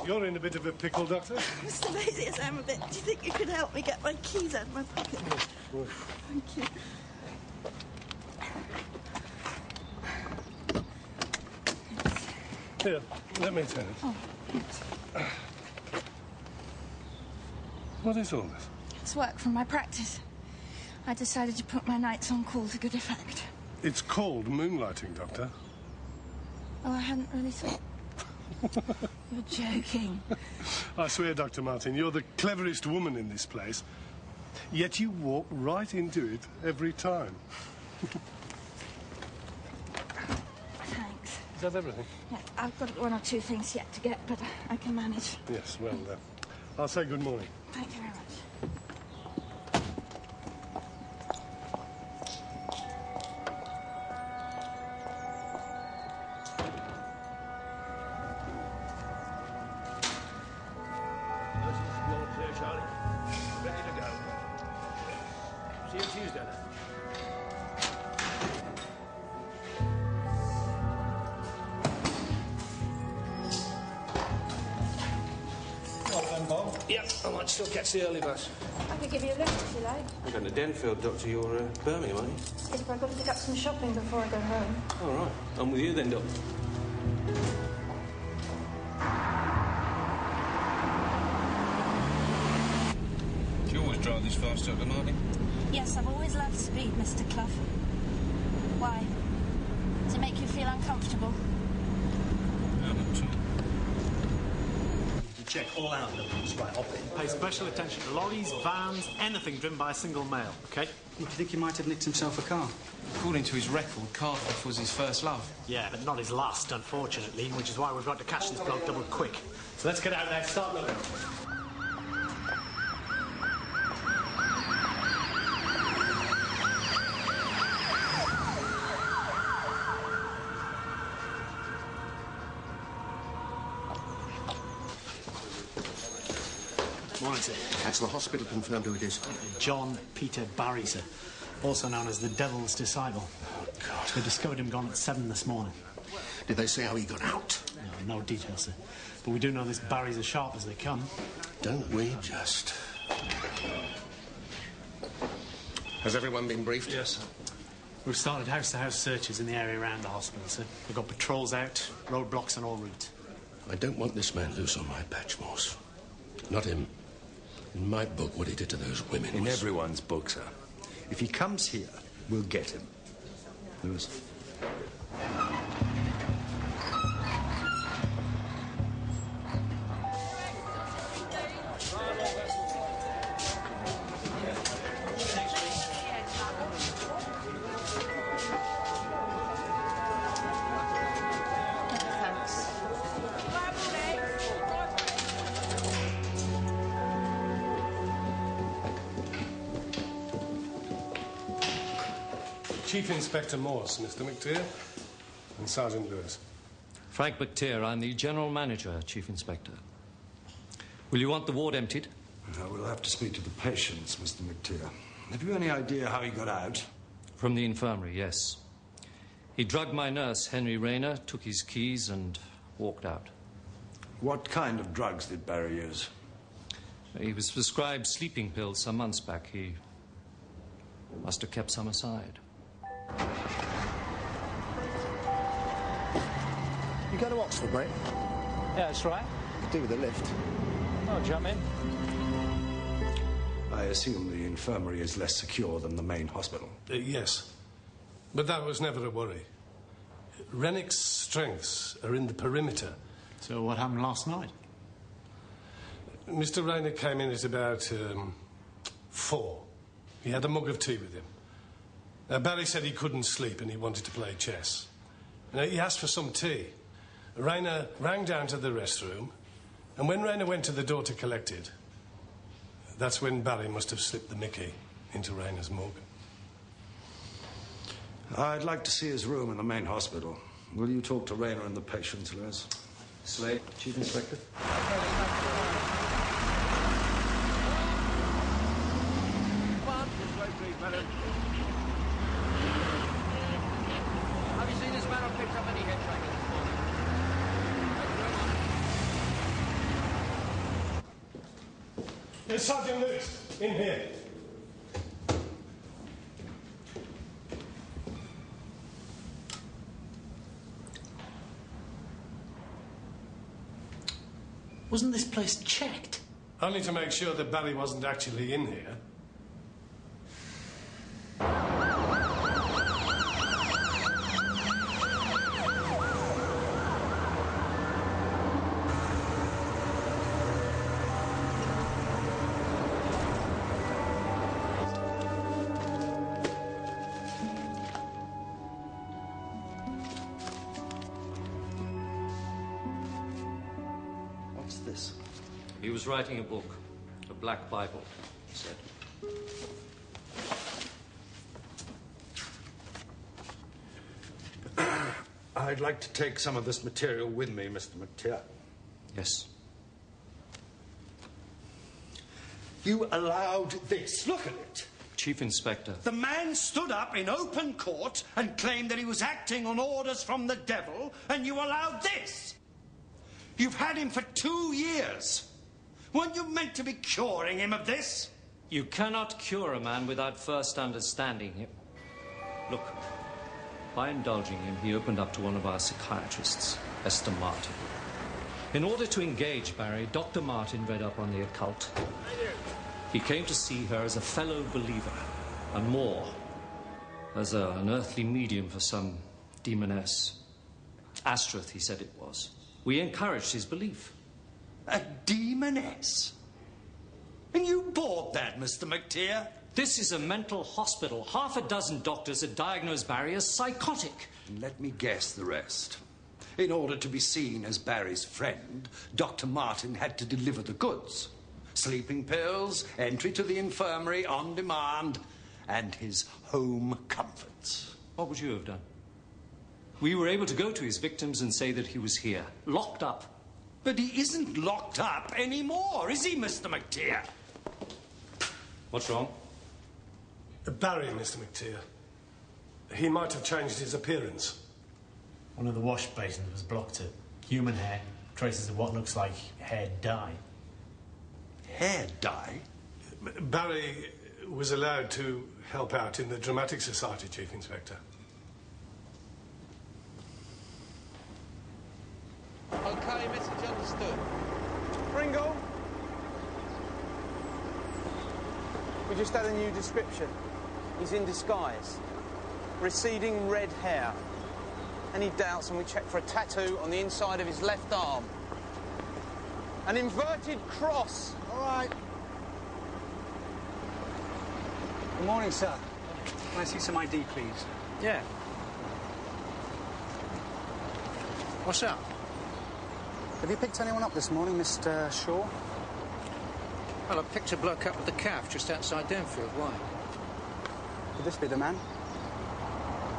You're in a bit of a pickle, Doctor. Mr. Lazy as I am a bit, do you think you could help me get my keys out of my pocket? Well, Thank you. here, let me turn it. Oh, thanks. What is all this? It's work from my practice. I decided to put my nights on call to good effect. It's called moonlighting, Doctor. Oh, I hadn't really thought... You're joking. I swear, Dr. Martin, you're the cleverest woman in this place. Yet you walk right into it every time. Thanks. Is that everything? Yeah, I've got one or two things yet to get, but I can manage. Yes, well, I'll say good morning. Thank you very much. I might still catch the early bus. I could give you a lift if you like. I'm going to Denfield, Doctor. You're Birmingham, aren't you? Yes, but I've got to pick up some shopping before I go home. All right. I'm with you then, Doctor. Do you always drive this fast, Dr. Martin? Yes, I've always loved speed, Mr. Clough. Why? Does it make you feel uncomfortable? No, not at all. Check all outlets. Right, I'll Pay special attention to lorries, vans, anything driven by a single male, OK? Do you think he might have nicked himself a car? According to his record, car theft was his first love. Yeah, but not his last, unfortunately, which is why we've got to catch this bloke double quick. So let's get out there, start looking. Morning, sir. That's the hospital confirmed who it is. John Peter Barry, sir. Also known as the Devil's Disciple. Oh, God. They discovered him gone at 7 this morning. Did they say how he got out? No details, sir. But we do know this Barry's as sharp as they come. Don't we just? Has everyone been briefed? Yes, sir. We've started house-to-house searches in the area around the hospital, sir. We've got patrols out, roadblocks on all routes. I don't want this man loose on my patch, Morse. Not him. In my book, what he did to those women In was... everyone's book, sir. If he comes here, we'll get him. Lewis. Chief Inspector Morse, Mr. McTeer, and Sergeant Lewis. Frank McTeer, I'm the General Manager, Chief Inspector. Will you want the ward emptied? No, we'll have to speak to the patients, Mr. McTeer. Have you any idea how he got out? From the infirmary, yes. He drugged my nurse, Henry Rayner, took his keys and walked out. What kind of drugs did Barry use? He was prescribed sleeping pills some months back. He must have kept some aside. You go to Oxford, mate? Yeah, that's right. Could do with a lift. Oh, jump in. I assume the infirmary is less secure than the main hospital. Yes. But that was never a worry. Rennick's strengths are in the perimeter. So what happened last night? Mr. Rayner came in at about 4. He had a mug of tea with him. Barry said he couldn't sleep and he wanted to play chess. He asked for some tea. Rayner rang down to the restroom, and when Rayner went to the door to collect it, that's when Barry must have slipped the mickey into Rayner's mug. I'd like to see his room in the main hospital. Will you talk to Rayner and the patients, Lewis? Slade, Chief Inspector. Come on, this way, please, madam. Have you seen this man or picked up any hitchhikers this morning? Thank you very much. Sergeant Lewis, in here. Wasn't this place checked? Only to make sure that Barry wasn't actually in here. This? He was writing a book, a black Bible, he said. I'd like to take some of this material with me, Mr. McTeer. Yes. You allowed this. Look at it. Chief Inspector. The man stood up in open court and claimed that he was acting on orders from the devil, and you allowed this. You've had him for 2 years. Weren't you meant to be curing him of this? You cannot cure a man without first understanding him. Look, by indulging him, he opened up to one of our psychiatrists, Esther Martin. In order to engage Barry, Dr. Martin read up on the occult. He came to see her as a fellow believer, and more, as an earthly medium for some demoness. Astrath, he said it was. We encouraged his belief. A demoness? And you bought that, Mr. McTeer? This is a mental hospital. Half a dozen doctors had diagnosed Barry as psychotic. Let me guess the rest. In order to be seen as Barry's friend, Dr. Martin had to deliver the goods. Sleeping pills, entry to the infirmary on demand, and his home comforts. What would you have done? We were able to go to his victims and say that he was here, locked up. But he isn't locked up anymore, is he, Mr. McTeer? What's wrong? Barry, Mr. McTeer. He might have changed his appearance. One of the wash basins was blocked. Human hair, traces of what looks like hair dye. Hair dye? Barry was allowed to help out in the Dramatic Society, Chief Inspector. Okay, message understood. Pringle? We just had a new description. He's in disguise. Receding red hair. Any doubts, and we checked for a tattoo on the inside of his left arm. An inverted cross. All right. Good morning, sir. Can I see some ID, please? Yeah. What's up? Have you picked anyone up this morning, Mr. Shaw? Well, I picked a bloke up with the calf just outside Denfield. Why? Could this be the man?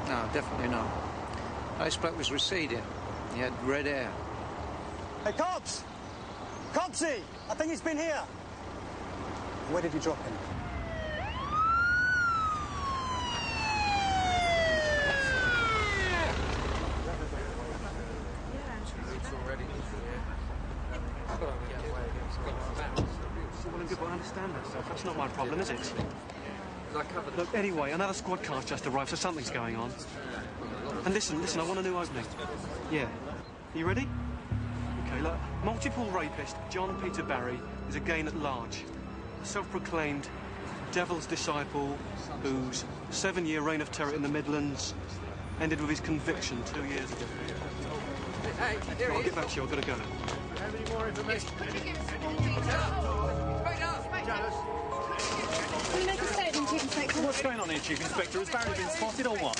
No, definitely not. This bloke was receding. He had red hair. Hey, Cobbs! Cobbsy! I think he's been here. Where did you drop him? I understand that stuff. That's not my problem, is it? Look, anyway, another squad car's just arrived, so something's going on. And listen, I want a new opening. Yeah. Are you ready? Okay, look. Multiple rapist John Peter Barry is again at large. A self-proclaimed devil's disciple whose 7-year reign of terror in the Midlands ended with his conviction 2 years ago. I'll get back to you. I've got to go. Have any more information? Can we make a statement, Chief Inspector? What's going on here, Chief Inspector? Has Barry been spotted or what?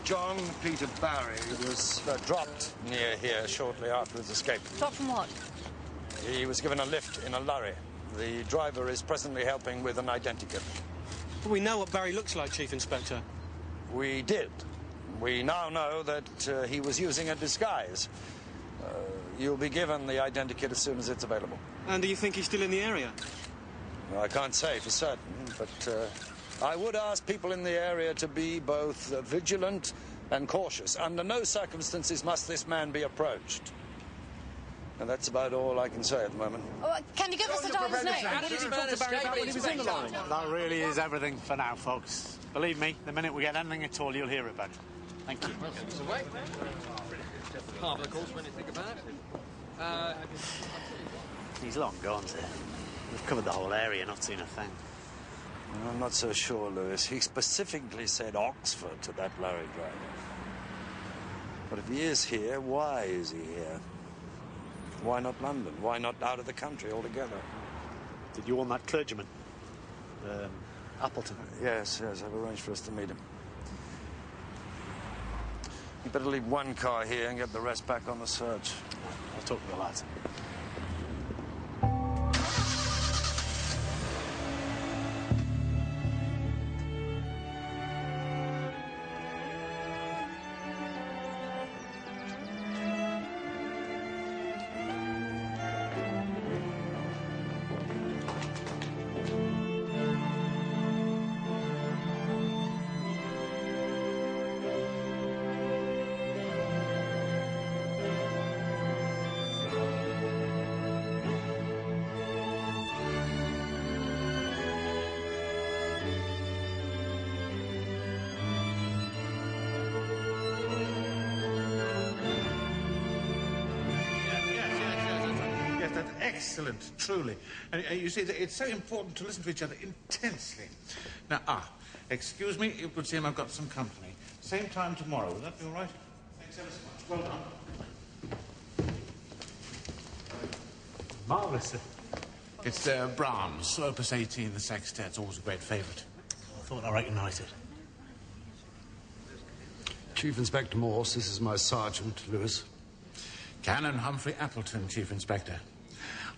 John Peter Barry was dropped near here shortly after his escape. Dropped from what? He was given a lift in a lorry. The driver is presently helping with an identikit. But we know what Barry looks like, Chief Inspector. We did. We now know that he was using a disguise. You'll be given the identikit as soon as it's available. And do you think he's still in the area? Well, I can't say for certain, but I would ask people in the area to be both vigilant and cautious. Under no circumstances must this man be approached. And that's about all I can say at the moment. Oh, can you give us the driver's name? How did you talk to Barry about when he was in the line? That really is everything for now, folks. Believe me, the minute we get anything at all, you'll hear about it. Thank you. It's away. Half the course when you think about it. He's long gone, sir. We've covered the whole area, not seen a thing. I'm not so sure, Lewis. He specifically said Oxford to that lorry driver. But if he is here, why is he here? Why not London? Why not out of the country altogether? Did you want that clergyman? Appleton? Yes, I've arranged for us to meet him. You better leave one car here and get the rest back on the search. I'll talk to the lads. Excellent, truly. And you see, it's so important to listen to each other intensely. Now, excuse me, it would seem I've got some company. Same time tomorrow. Would that be all right? Thanks ever so much. Well done. Marvellous, sir. It's Brahms, Opus 18, the sextet's always a great favourite. I thought I recognised it. Chief Inspector Morse, this is my sergeant, Lewis. Canon Humphrey Appleton, Chief Inspector.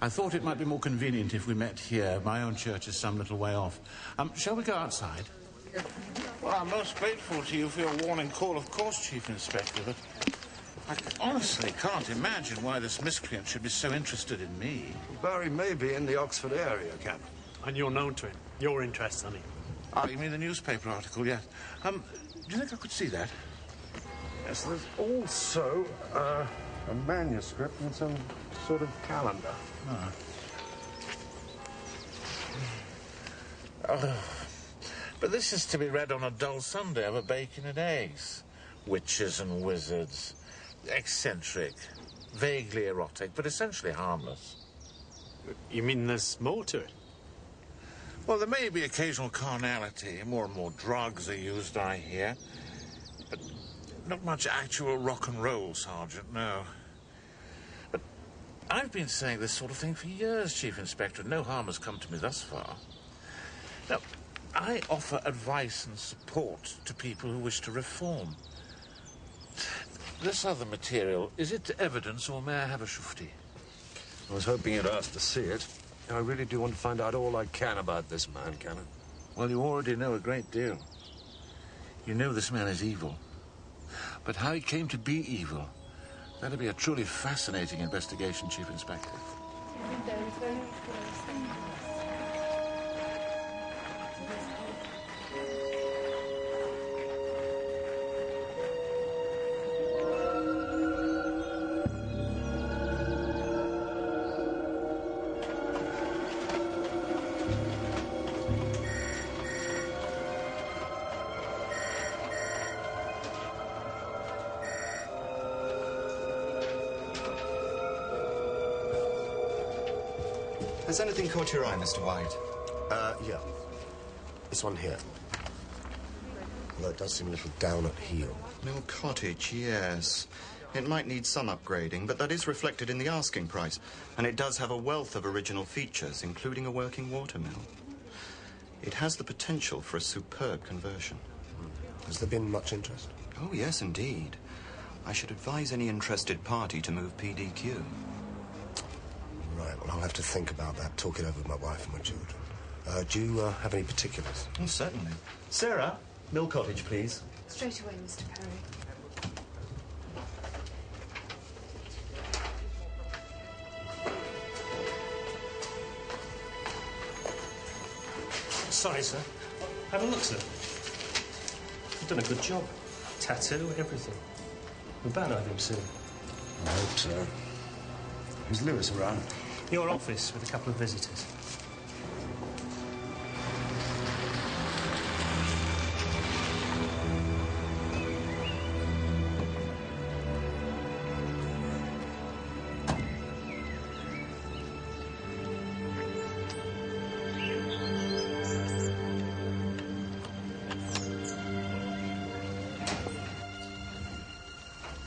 I thought it might be more convenient if we met here. My own church is some little way off. Shall we go outside? Well, I'm most grateful to you for your warning call, of course, Chief Inspector, but I honestly can't imagine why this miscreant should be so interested in me. Barry may be in the Oxford area, Captain. And you're known to him. Your interests, I mean. Oh, you mean the newspaper article, yeah. Do you think I could see that? Yes, there's also a manuscript and some sort of calendar. But this is to be read on a dull Sunday over bacon and eggs. Witches and wizards. Eccentric. Vaguely erotic, but essentially harmless. You mean there's more to it? Well, there may be occasional carnality. More and more drugs are used, I hear. But not much actual rock and roll, Sergeant, no. But I've been saying this sort of thing for years, Chief Inspector, and no harm has come to me thus far. Now, I offer advice and support to people who wish to reform. This other material, is it evidence or may I have a shufti? I was hoping you'd ask to see it. I really do want to find out all I can about this man, Canon. Well, you already know a great deal. You know this man is evil. But how he came to be evil, that'll be a truly fascinating investigation, Chief Inspector. Has anything caught your eye, Mr. White? Yeah. This one here. Although it does seem a little down at heel. Mill Cottage, yes. It might need some upgrading, but that is reflected in the asking price. And it does have a wealth of original features, including a working watermill. It has the potential for a superb conversion. Has there been much interest? Oh, yes, indeed. I should advise any interested party to move PDQ. Right, well, I'll have to think about that, talk it over with my wife and my children. Do you have any particulars? Oh, certainly. Sarah, Mill Cottage, please. Straight away, Mr. Perry. Sorry, sir. Have a look, sir. You've done a good job. Tattoo, everything. We'll ban over him soon. I hope so. Is Lewis around? Your office with a couple of visitors.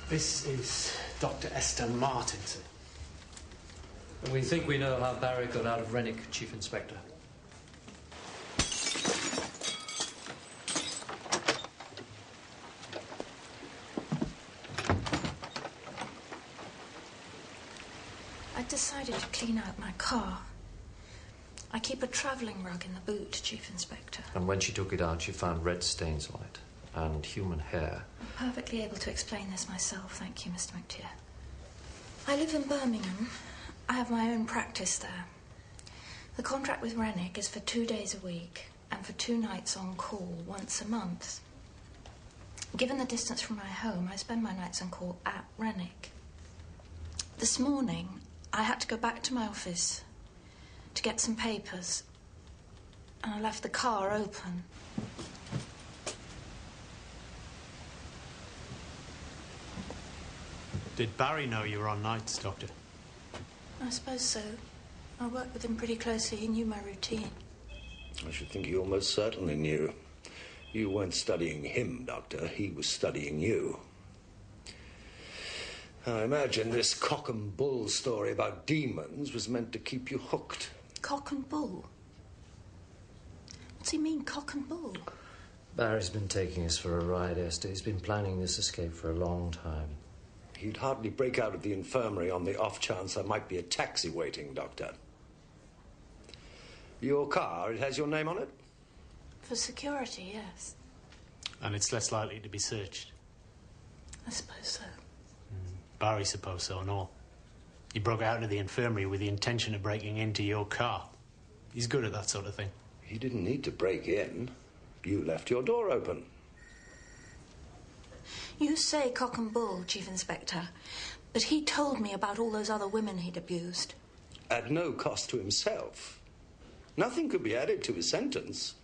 This is Dr. Esther Martinson. We think we know how Barry got out of Rennick, Chief Inspector. I decided to clean out my car. I keep a travelling rug in the boot, Chief Inspector. And when she took it out, she found red stains on it and human hair. I'm perfectly able to explain this myself, thank you, Mr. McTeer. I live in Birmingham. I have my own practice there. The contract with Rennick is for 2 days a week and for 2 nights on call once a month. Given the distance from my home, I spend my nights on call at Rennick. This morning, I had to go back to my office to get some papers, and I left the car open. Did Barry know you were on nights, Doctor? I suppose so. I worked with him pretty closely. He knew my routine. I should think he almost certainly knew. You weren't studying him, Doctor. He was studying you. I imagine this cock and bull story about demons was meant to keep you hooked. Cock and bull? What's he mean, cock and bull? Barry's been taking us for a ride, Esther. He's been planning this escape for a long time. He'd hardly break out of the infirmary on the off chance there might be a taxi waiting, Doctor. Your car, it has your name on it? For security, yes. And it's less likely to be searched. I suppose so. Barry supposed so and all. He broke out of the infirmary with the intention of breaking into your car. He's good at that sort of thing. He didn't need to break in. You left your door open. You say cock and bull, Chief Inspector, but he told me about all those other women he'd abused. At no cost to himself. Nothing could be added to his sentence.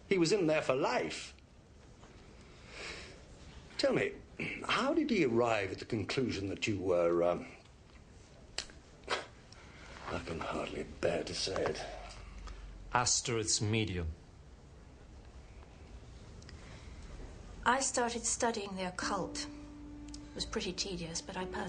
He was in there for life. Tell me, how did he arrive at the conclusion that you were, I can hardly bear to say it. Asterix medium. I started studying the occult. It was pretty tedious, but I personally